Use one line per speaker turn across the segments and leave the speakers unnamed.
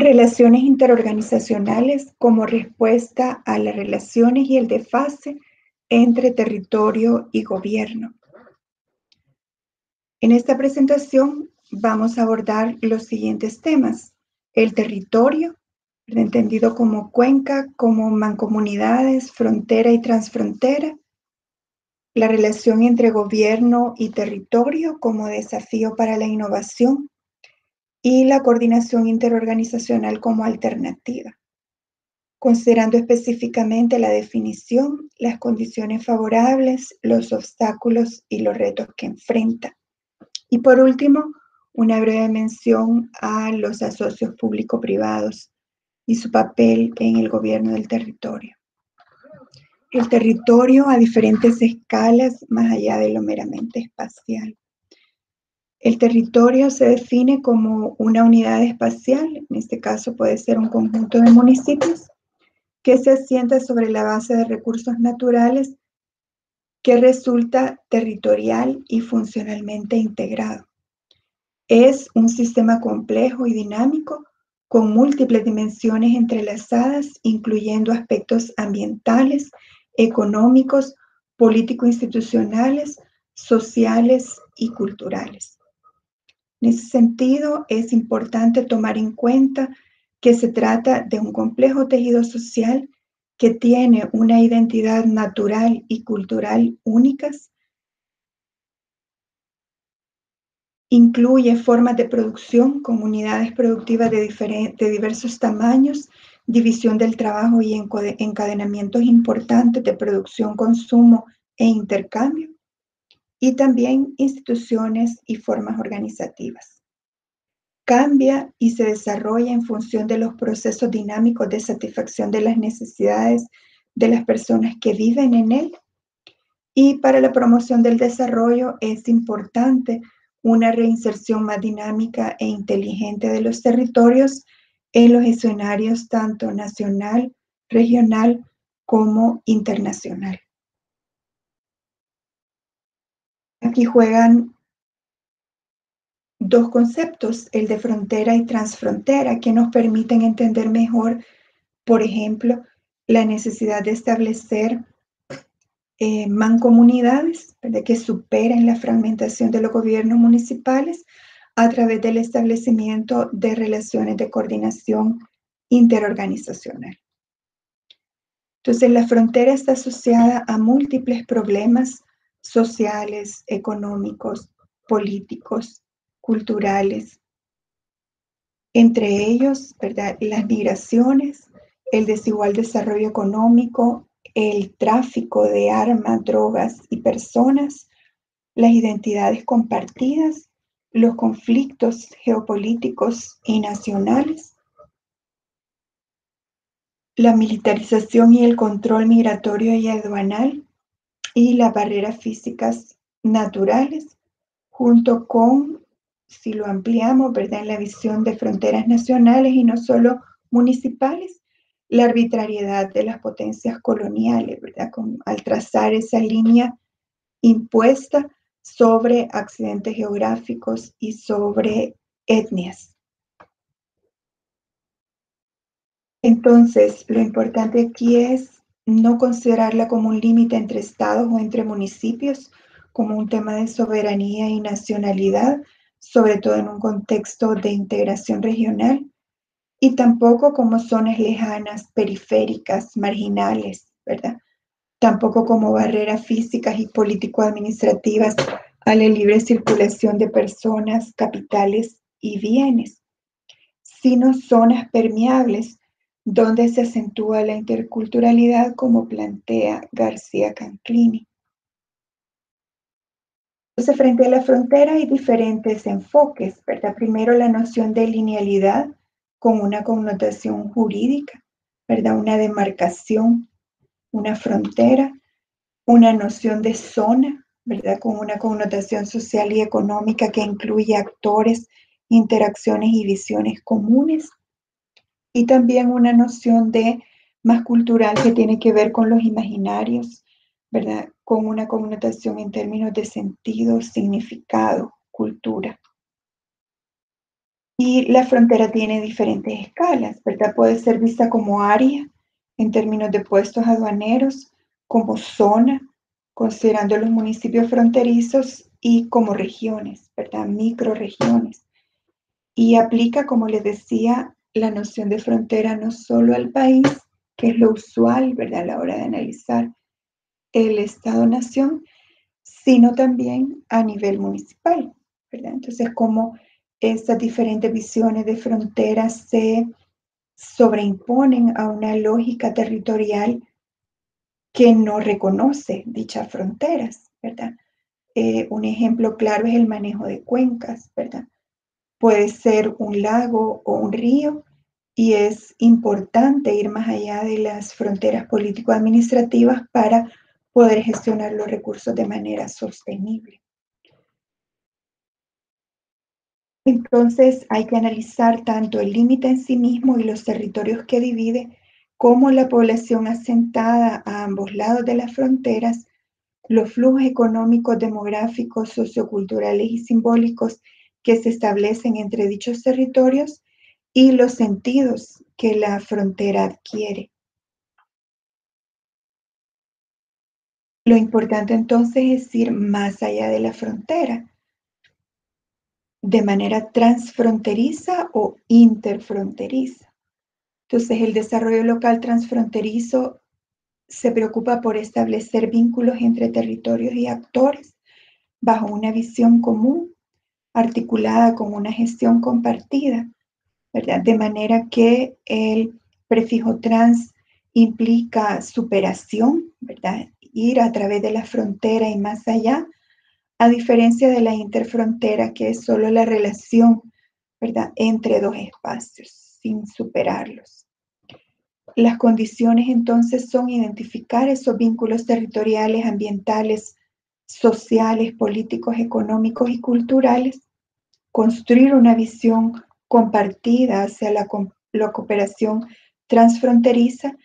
Relaciones interorganizacionales como respuesta a las relaciones y el desfase entre territorio y gobierno. En esta presentación vamos a abordar los siguientes temas: el territorio, entendido como cuenca, como mancomunidades, frontera y transfrontera; la relación entre gobierno y territorio como desafío para la innovación; y la coordinación interorganizacional como alternativa, considerando específicamente la definición, las condiciones favorables, los obstáculos y los retos que enfrenta. Y por último, una breve mención a los asocios público-privados y su papel en el gobierno del territorio. El territorio a diferentes escalas, más allá de lo meramente espacial. El territorio se define como una unidad espacial, en este caso puede ser un conjunto de municipios, que se asienta sobre la base de recursos naturales, que resulta territorial y funcionalmente integrado. Es un sistema complejo y dinámico, con múltiples dimensiones entrelazadas, incluyendo aspectos ambientales, económicos, político-institucionales, sociales y culturales. En ese sentido, es importante tomar en cuenta que se trata de un complejo tejido social que tiene una identidad natural y cultural únicas, incluye formas de producción, comunidades productivas de diversos tamaños, división del trabajo y encadenamientos importantes de producción, consumo e intercambio, y también instituciones y formas organizativas. Cambia y se desarrolla en función de los procesos dinámicos de satisfacción de las necesidades de las personas que viven en él. Y para la promoción del desarrollo es importante una reinserción más dinámica e inteligente de los territorios en los escenarios tanto nacional, regional como internacional. Aquí juegan dos conceptos, el de frontera y transfrontera, que nos permiten entender mejor, por ejemplo, la necesidad de establecer mancomunidades, ¿verdad?, que superen la fragmentación de los gobiernos municipales a través del establecimiento de relaciones de coordinación interorganizacional. Entonces, la frontera está asociada a múltiples problemas sociales, económicos, políticos, culturales, entre ellos, ¿verdad?, las migraciones, el desigual desarrollo económico, el tráfico de armas, drogas y personas, las identidades compartidas, los conflictos geopolíticos y nacionales, la militarización y el control migratorio y aduanal, y las barreras físicas naturales, junto con, si lo ampliamos, ¿verdad?, en la visión de fronteras nacionales y no solo municipales, la arbitrariedad de las potencias coloniales, ¿verdad?, al trazar esa línea impuesta sobre accidentes geográficos y sobre etnias. Entonces, lo importante aquí es no considerarla como un límite entre estados o entre municipios, como un tema de soberanía y nacionalidad, sobre todo en un contexto de integración regional, y tampoco como zonas lejanas, periféricas, marginales, ¿verdad? Tampoco como barreras físicas y político-administrativas a la libre circulación de personas, capitales y bienes, sino zonas permeables donde se acentúa la interculturalidad, como plantea García Canclini. Entonces, frente a la frontera hay diferentes enfoques, ¿verdad? Primero, la noción de linealidad con una connotación jurídica, ¿verdad? Una demarcación, una frontera, una noción de zona, ¿verdad?, con una connotación social y económica que incluye actores, interacciones y visiones comunes, y también una noción de más cultural que tiene que ver con los imaginarios, ¿verdad?, con una connotación en términos de sentido, significado, cultura. Y la frontera tiene diferentes escalas, ¿verdad? Puede ser vista como área en términos de puestos aduaneros, como zona, considerando los municipios fronterizos y como regiones, ¿verdad? Microrregiones. Y aplica, como les decía, la noción de frontera no solo al país, que es lo usual, ¿verdad? A la hora de analizar el Estado-nación, sino también a nivel municipal, ¿verdad? Entonces, cómo estas diferentes visiones de fronteras se sobreimponen a una lógica territorial que no reconoce dichas fronteras, ¿verdad? Un ejemplo claro es el manejo de cuencas, ¿verdad? Puede ser un lago o un río y es importante ir más allá de las fronteras político-administrativas para poder gestionar los recursos de manera sostenible. Entonces hay que analizar tanto el límite en sí mismo y los territorios que divide, como la población asentada a ambos lados de las fronteras, los flujos económicos, demográficos, socioculturales y simbólicos que se establecen entre dichos territorios y los sentidos que la frontera adquiere. Lo importante entonces es ir más allá de la frontera, de manera transfronteriza o interfronteriza. Entonces, el desarrollo local transfronterizo se preocupa por establecer vínculos entre territorios y actores bajo una visión común, articulada con una gestión compartida, ¿verdad? De manera que el prefijo trans implica superación, ¿verdad? Ir a través de la frontera y más allá, a diferencia de la interfrontera, que es solo la relación, ¿verdad? Entre dos espacios, sin superarlos. Las condiciones entonces son identificar esos vínculos territoriales, ambientales, sociales, políticos, económicos y culturales, construir una visión compartida hacia la cooperación transfronteriza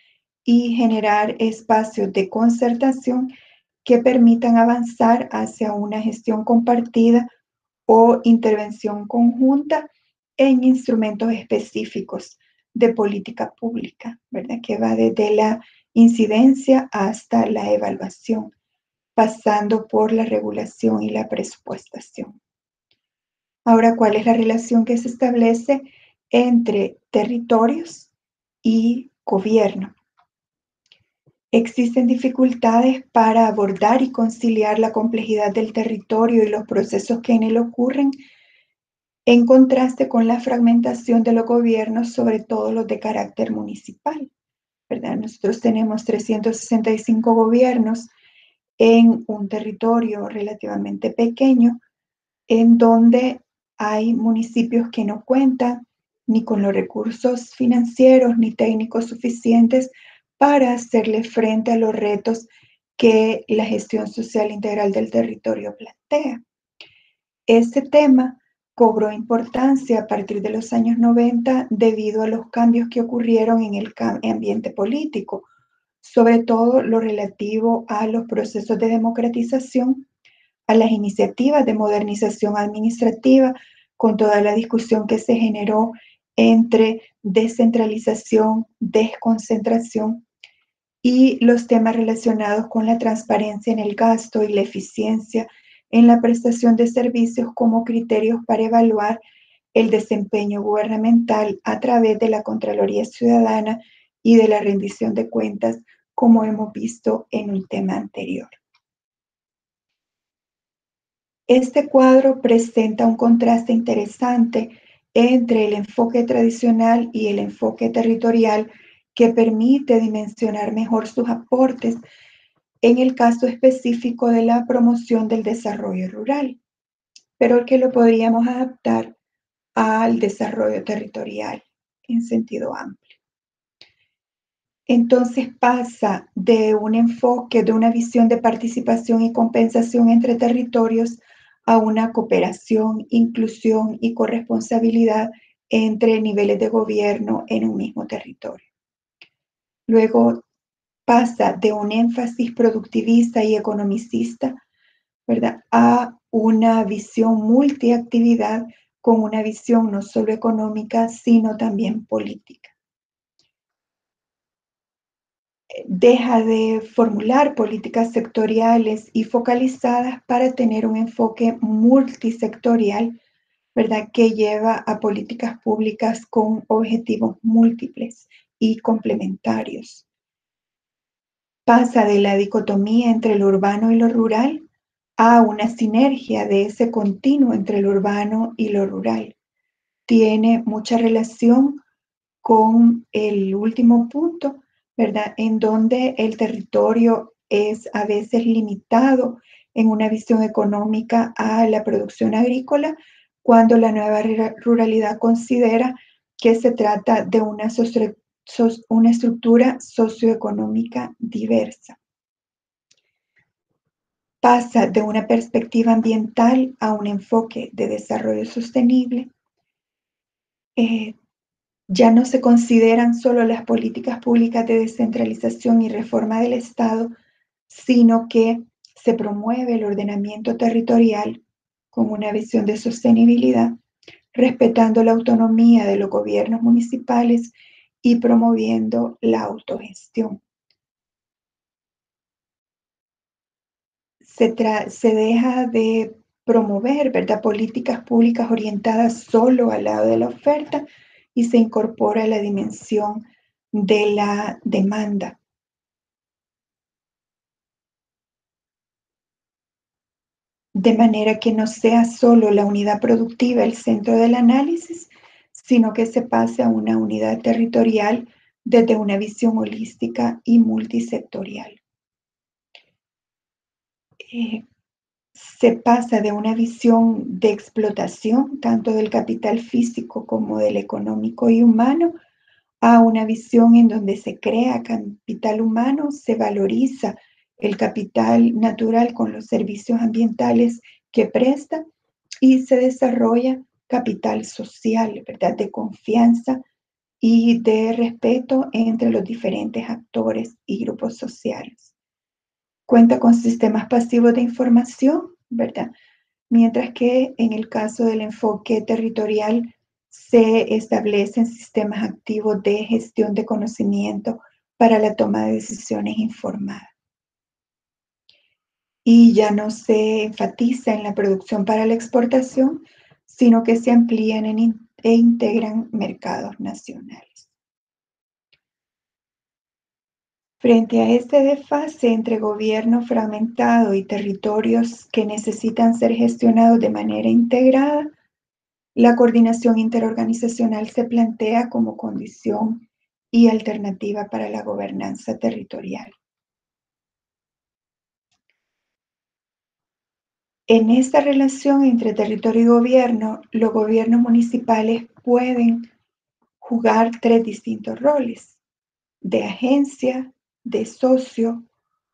y generar espacios de concertación que permitan avanzar hacia una gestión compartida o intervención conjunta en instrumentos específicos de política pública, ¿verdad? Que va desde la incidencia hasta la evaluación, pasando por la regulación y la presupuestación. Ahora, ¿cuál es la relación que se establece entre territorios y gobierno? Existen dificultades para abordar y conciliar la complejidad del territorio y los procesos que en él ocurren, en contraste con la fragmentación de los gobiernos, sobre todo los de carácter municipal, ¿verdad? Nosotros tenemos 365 gobiernos en un territorio relativamente pequeño, en donde hay municipios que no cuentan ni con los recursos financieros ni técnicos suficientes para hacerle frente a los retos que la gestión social integral del territorio plantea. Este tema cobró importancia a partir de los años 90 debido a los cambios que ocurrieron en el ambiente político, sobre todo lo relativo a los procesos de democratización, a las iniciativas de modernización administrativa, con toda la discusión que se generó entre descentralización, desconcentración y los temas relacionados con la transparencia en el gasto y la eficiencia en la prestación de servicios como criterios para evaluar el desempeño gubernamental a través de la Contraloría Ciudadana y de la rendición de cuentas, como hemos visto en un tema anterior. Este cuadro presenta un contraste interesante entre el enfoque tradicional y el enfoque territorial, que permite dimensionar mejor sus aportes en el caso específico de la promoción del desarrollo rural, pero que lo podríamos adaptar al desarrollo territorial en sentido amplio. Entonces pasa de un enfoque, de una visión de participación y compensación entre territorios, a una cooperación, inclusión y corresponsabilidad entre niveles de gobierno en un mismo territorio. Luego pasa de un énfasis productivista y economicista, ¿verdad?, a una visión multiactividad con una visión no solo económica, sino también política. Deja de formular políticas sectoriales y focalizadas para tener un enfoque multisectorial, ¿verdad? Que lleva a políticas públicas con objetivos múltiples y complementarios. Pasa de la dicotomía entre lo urbano y lo rural a una sinergia de ese continuo entre lo urbano y lo rural. Tiene mucha relación con el último punto, ¿verdad? En donde el territorio es a veces limitado en una visión económica a la producción agrícola, cuando la nueva ruralidad considera que se trata de una estructura socioeconómica diversa. Pasa de una perspectiva ambiental a un enfoque de desarrollo sostenible. Ya no se consideran solo las políticas públicas de descentralización y reforma del Estado, sino que se promueve el ordenamiento territorial con una visión de sostenibilidad, respetando la autonomía de los gobiernos municipales y promoviendo la autogestión. Se deja de promover, ¿verdad?, políticas públicas orientadas solo al lado de la oferta y se incorpora la dimensión de la demanda. De manera que no sea solo la unidad productiva el centro del análisis, sino que se pase a una unidad territorial desde una visión holística y multisectorial. Se pasa de una visión de explotación, tanto del capital físico como del económico y humano, a una visión en donde se crea capital humano, se valoriza el capital natural con los servicios ambientales que presta y se desarrolla capital social, ¿verdad?, de confianza y de respeto entre los diferentes actores y grupos sociales. Cuenta con sistemas pasivos de información, ¿verdad? Mientras que en el caso del enfoque territorial se establecen sistemas activos de gestión de conocimiento para la toma de decisiones informadas. Y ya no se enfatiza en la producción para la exportación, sino que se amplían e integran mercados nacionales. Frente a este desfase entre gobierno fragmentado y territorios que necesitan ser gestionados de manera integrada, la coordinación interorganizacional se plantea como condición y alternativa para la gobernanza territorial. En esta relación entre territorio y gobierno, los gobiernos municipales pueden jugar tres distintos roles: de agencia, de socio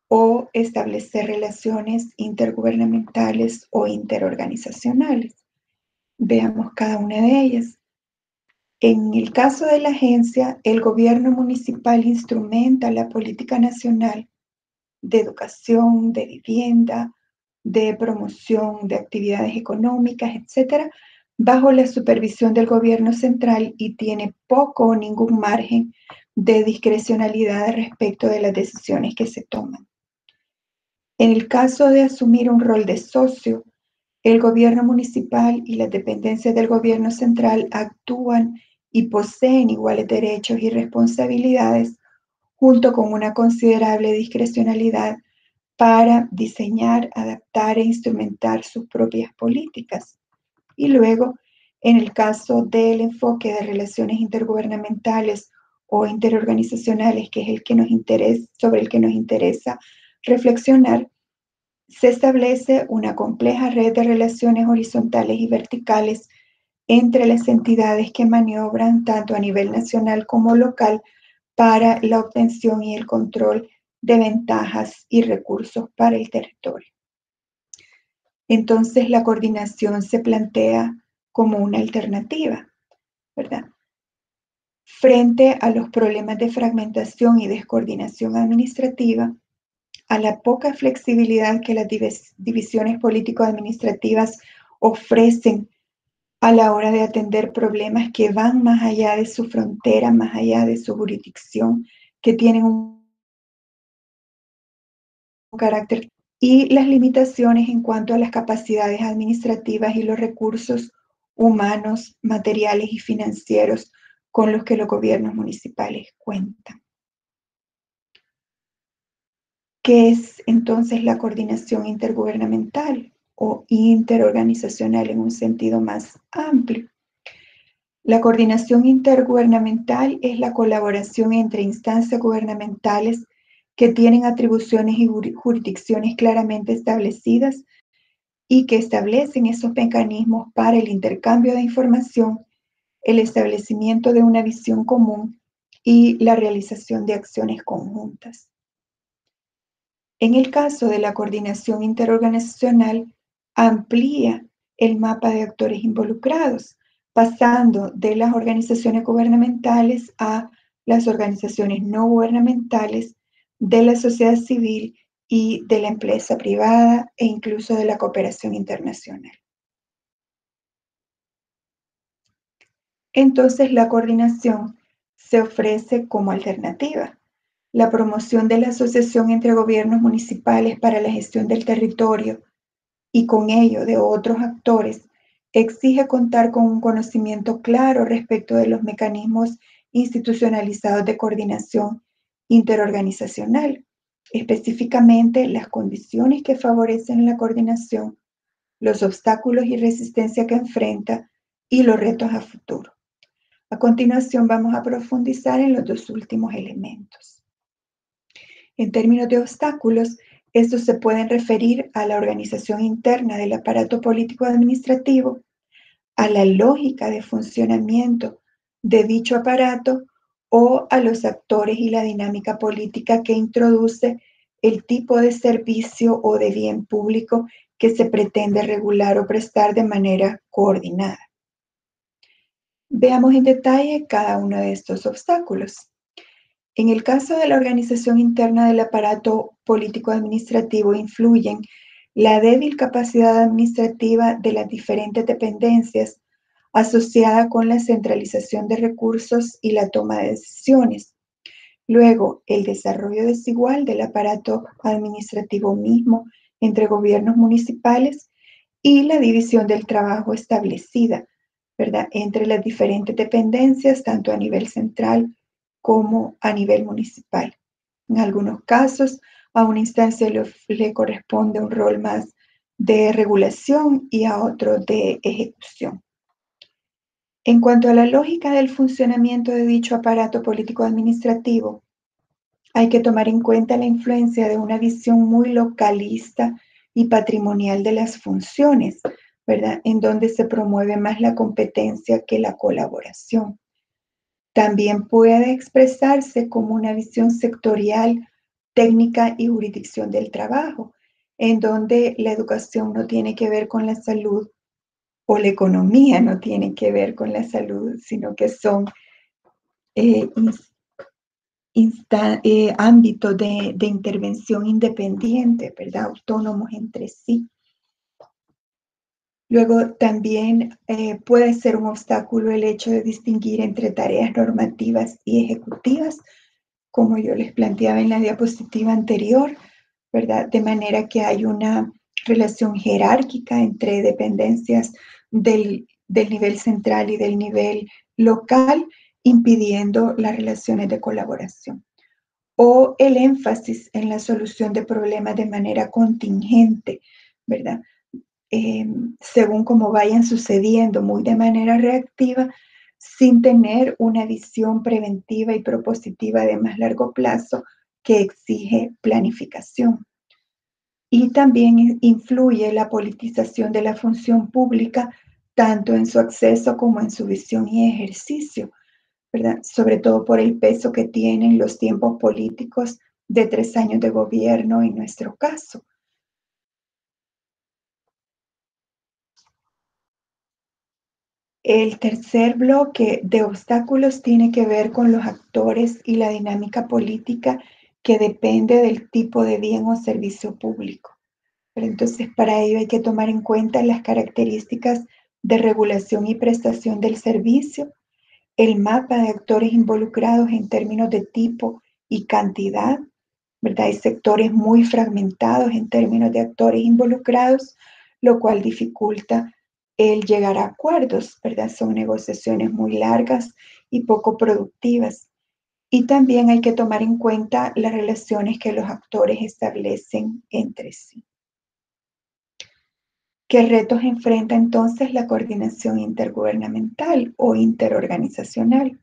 o establecer relaciones intergubernamentales o interorganizacionales. Veamos cada una de ellas. En el caso de la agencia, el gobierno municipal instrumenta la política nacional de educación, de vivienda, de promoción de actividades económicas, etcétera, bajo la supervisión del gobierno central y tiene poco o ningún margen de discrecionalidad respecto de las decisiones que se toman. En el caso de asumir un rol de socio, el gobierno municipal y las dependencias del gobierno central actúan y poseen iguales derechos y responsabilidades, junto con una considerable discrecionalidad para diseñar, adaptar e instrumentar sus propias políticas. Y luego, en el caso del enfoque de relaciones intergubernamentales o interorganizacionales, que es el que nos interesa, sobre el que nos interesa reflexionar, se establece una compleja red de relaciones horizontales y verticales entre las entidades que maniobran tanto a nivel nacional como local para la obtención y el control de ventajas y recursos para el territorio. Entonces, la coordinación se plantea como una alternativa, ¿verdad? Frente a los problemas de fragmentación y descoordinación administrativa, a la poca flexibilidad que las divisiones político-administrativas ofrecen a la hora de atender problemas que van más allá de su frontera, más allá de su jurisdicción, que tienen un carácter y las limitaciones en cuanto a las capacidades administrativas y los recursos humanos, materiales y financieros con los que los gobiernos municipales cuentan. ¿Qué es entonces la coordinación intergubernamental o interorganizacional en un sentido más amplio? La coordinación intergubernamental es la colaboración entre instancias gubernamentales que tienen atribuciones y jurisdicciones claramente establecidas y que establecen esos mecanismos para el intercambio de información, el establecimiento de una visión común y la realización de acciones conjuntas. En el caso de la coordinación interorganizacional, amplía el mapa de actores involucrados, pasando de las organizaciones gubernamentales a las organizaciones no gubernamentales, de la sociedad civil y de la empresa privada e incluso de la cooperación internacional. Entonces, la coordinación se ofrece como alternativa. La promoción de la asociación entre gobiernos municipales para la gestión del territorio y con ello de otros actores exige contar con un conocimiento claro respecto de los mecanismos institucionalizados de coordinación interorganizacional, específicamente las condiciones que favorecen la coordinación, los obstáculos y resistencia que enfrenta y los retos a futuro. A continuación vamos a profundizar en los dos últimos elementos. En términos de obstáculos, estos se pueden referir a la organización interna del aparato político administrativo, a la lógica de funcionamiento de dicho aparato o a los actores y la dinámica política que introduce el tipo de servicio o de bien público que se pretende regular o prestar de manera coordinada. Veamos en detalle cada uno de estos obstáculos. En el caso de la organización interna del aparato político-administrativo influyen la débil capacidad administrativa de las diferentes dependencias asociada con la centralización de recursos y la toma de decisiones. Luego, el desarrollo desigual del aparato administrativo mismo entre gobiernos municipales y la división del trabajo establecida, ¿verdad?, entre las diferentes dependencias, tanto a nivel central como a nivel municipal. En algunos casos, a una instancia le corresponde un rol más de regulación y a otro de ejecución. En cuanto a la lógica del funcionamiento de dicho aparato político-administrativo, hay que tomar en cuenta la influencia de una visión muy localista y patrimonial de las funciones, ¿verdad?, en donde se promueve más la competencia que la colaboración. También puede expresarse como una visión sectorial, técnica y jurisdicción del trabajo, en donde la educación no tiene que ver con la salud o la economía no tiene que ver con la salud, sino que son eh, ámbitos de intervención independiente, ¿verdad? Autónomos entre sí. Luego también puede ser un obstáculo el hecho de distinguir entre tareas normativas y ejecutivas, como yo les planteaba en la diapositiva anterior, ¿verdad? De manera que hay una relación jerárquica entre dependencias del nivel central y del nivel local, impidiendo las relaciones de colaboración. O el énfasis en la solución de problemas de manera contingente, ¿verdad? Según como vayan sucediendo, muy de manera reactiva, sin tener una visión preventiva y propositiva de más largo plazo que exige planificación. Y también influye la politización de la función pública, tanto en su acceso como en su visión y ejercicio, ¿verdad? Sobre todo por el peso que tienen los tiempos políticos de 3 años de gobierno en nuestro caso. El tercer bloque de obstáculos tiene que ver con los actores y la dinámica política que depende del tipo de bien o servicio público. Pero entonces para ello hay que tomar en cuenta las características de regulación y prestación del servicio, el mapa de actores involucrados en términos de tipo y cantidad, ¿verdad? Hay sectores muy fragmentados en términos de actores involucrados, lo cual dificulta el llegar a acuerdos, ¿verdad? Son negociaciones muy largas y poco productivas. Y también hay que tomar en cuenta las relaciones que los actores establecen entre sí. ¿Qué retos enfrenta entonces la coordinación intergubernamental o interorganizacional?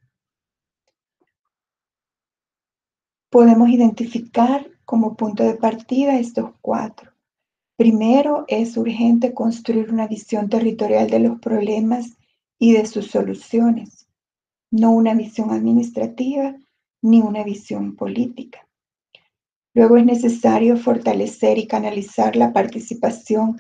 Podemos identificar como punto de partida estos cuatro. Primero, es urgente construir una visión territorial de los problemas y de sus soluciones, no una visión administrativa ni una visión política. Luego es necesario fortalecer y canalizar la participación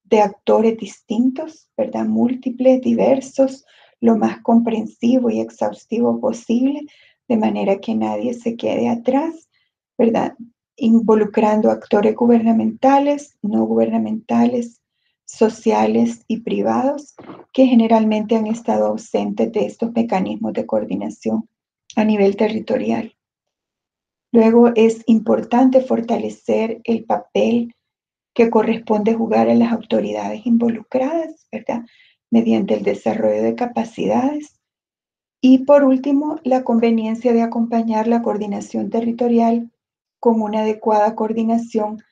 de actores distintos, ¿verdad? Múltiples, diversos, lo más comprensivo y exhaustivo posible, de manera que nadie se quede atrás, ¿verdad? Involucrando actores gubernamentales, no gubernamentales, sociales y privados, que generalmente han estado ausentes de estos mecanismos de coordinación a nivel territorial. Luego es importante fortalecer el papel que corresponde jugar a las autoridades involucradas, ¿verdad? Mediante el desarrollo de capacidades. Y por último, la conveniencia de acompañar la coordinación territorial con una adecuada coordinación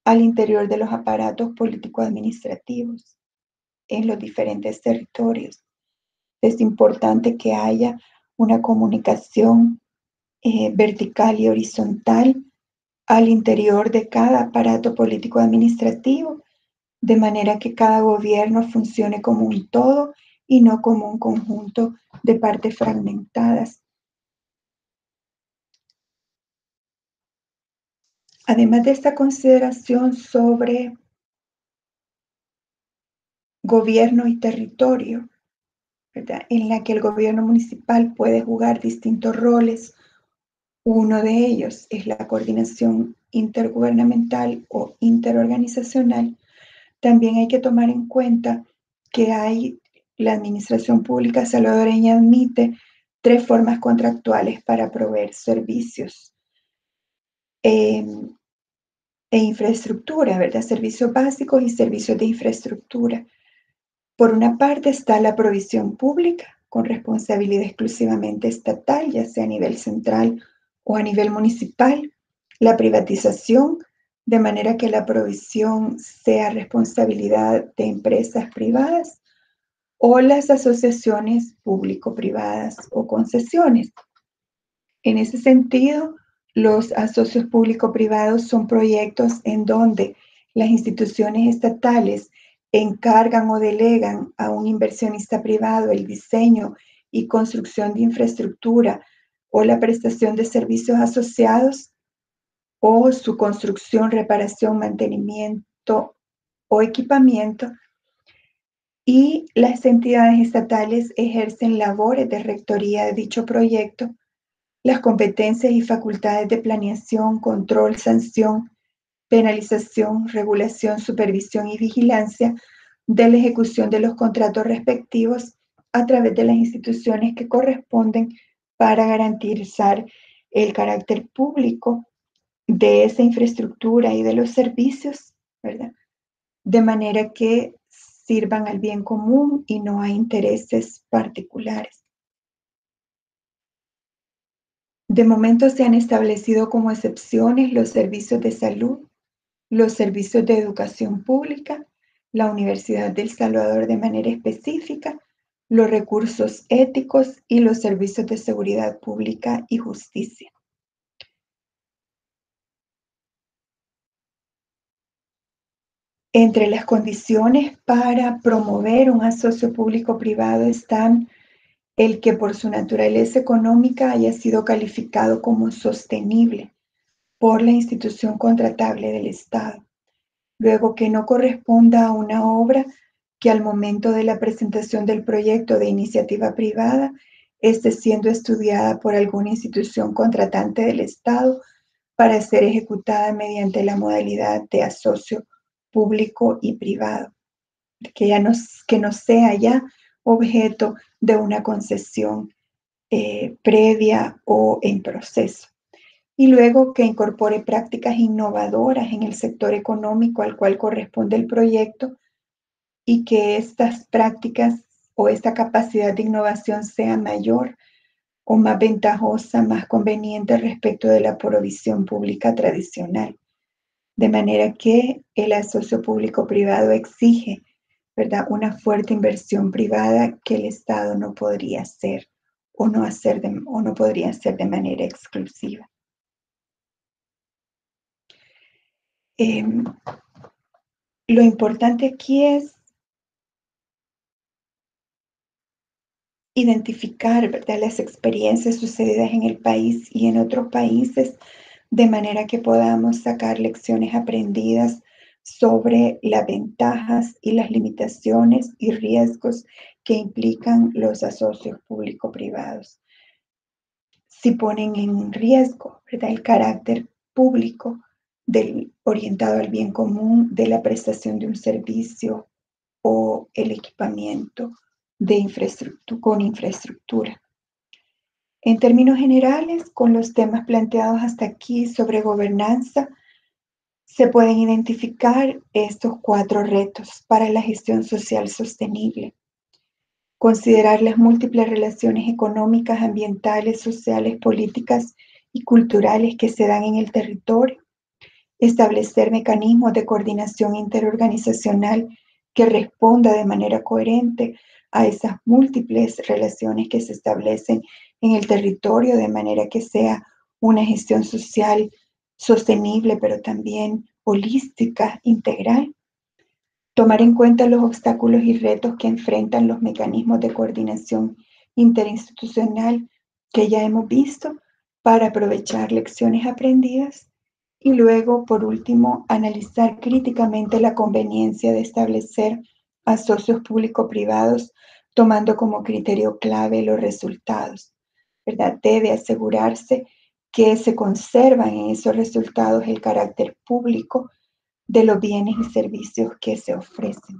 al interior de los aparatos político-administrativos en los diferentes territorios. Es importante que haya una comunicación vertical y horizontal al interior de cada aparato político administrativo, de manera que cada gobierno funcione como un todo y no como un conjunto de partes fragmentadas. Además de esta consideración sobre gobierno y territorio, ¿verdad? En la que el gobierno municipal puede jugar distintos roles. Uno de ellos es la coordinación intergubernamental o interorganizacional. También hay que tomar en cuenta que la administración pública salvadoreña admite 3 formas contractuales para proveer servicios e infraestructura, ¿verdad? Servicios básicos y servicios de infraestructura. Por una parte está la provisión pública, con responsabilidad exclusivamente estatal, ya sea a nivel central o a nivel municipal. La privatización, de manera que la provisión sea responsabilidad de empresas privadas, o las asociaciones público-privadas o concesiones. En ese sentido, los asocios público-privados son proyectos en donde las instituciones estatales encargan o delegan a un inversionista privado el diseño y construcción de infraestructura o la prestación de servicios asociados o su construcción, reparación, mantenimiento o equipamiento, y las entidades estatales ejercen labores de rectoría de dicho proyecto. Las competencias y facultades de planeación, control, sanción, penalización, regulación, supervisión y vigilancia de la ejecución de los contratos respectivos a través de las instituciones que corresponden para garantizar el carácter público de esa infraestructura y de los servicios, ¿verdad? De manera que sirvan al bien común y no a intereses particulares. De momento se han establecido como excepciones los servicios de salud, los servicios de educación pública, la Universidad del Salvador de manera específica, los recursos éticos y los servicios de seguridad pública y justicia. Entre las condiciones para promover un asocio público-privado están el que por su naturaleza económica haya sido calificado como sostenible por la institución contratable del Estado. Luego, que no corresponda a una obra que al momento de la presentación del proyecto de iniciativa privada esté siendo estudiada por alguna institución contratante del Estado para ser ejecutada mediante la modalidad de asocio público y privado. que no sea ya objeto de una concesión previa o en proceso. Y luego que incorpore prácticas innovadoras en el sector económico al cual corresponde el proyecto y que estas prácticas o esta capacidad de innovación sea mayor o más ventajosa, más conveniente respecto de la provisión pública tradicional. De manera que el asocio público-privado exige, ¿verdad?, una fuerte inversión privada que el Estado no podría hacer o no podría hacer de manera exclusiva. Lo importante aquí es identificar, ¿verdad?, las experiencias sucedidas en el país y en otros países, de manera que podamos sacar lecciones aprendidas sobre las ventajas y las limitaciones y riesgos que implican los asocios público-privados. Si ponen en riesgo, ¿verdad?, el carácter público orientado al bien común de la prestación de un servicio o el equipamiento con infraestructura. En términos generales, con los temas planteados hasta aquí sobre gobernanza, se pueden identificar estos 4 retos para la gestión social sostenible. Considerar las múltiples relaciones económicas, ambientales, sociales, políticas y culturales que se dan en el territorio. Establecer mecanismos de coordinación interorganizacional que responda de manera coherente a esas múltiples relaciones que se establecen en el territorio, de manera que sea una gestión social sostenible, pero también holística, integral. Tomar en cuenta los obstáculos y retos que enfrentan los mecanismos de coordinación interinstitucional que ya hemos visto para aprovechar lecciones aprendidas. Y luego, por último, analizar críticamente la conveniencia de establecer asocios público-privados tomando como criterio clave los resultados, ¿verdad? Debe asegurarse que se conservan en esos resultados el carácter público de los bienes y servicios que se ofrecen.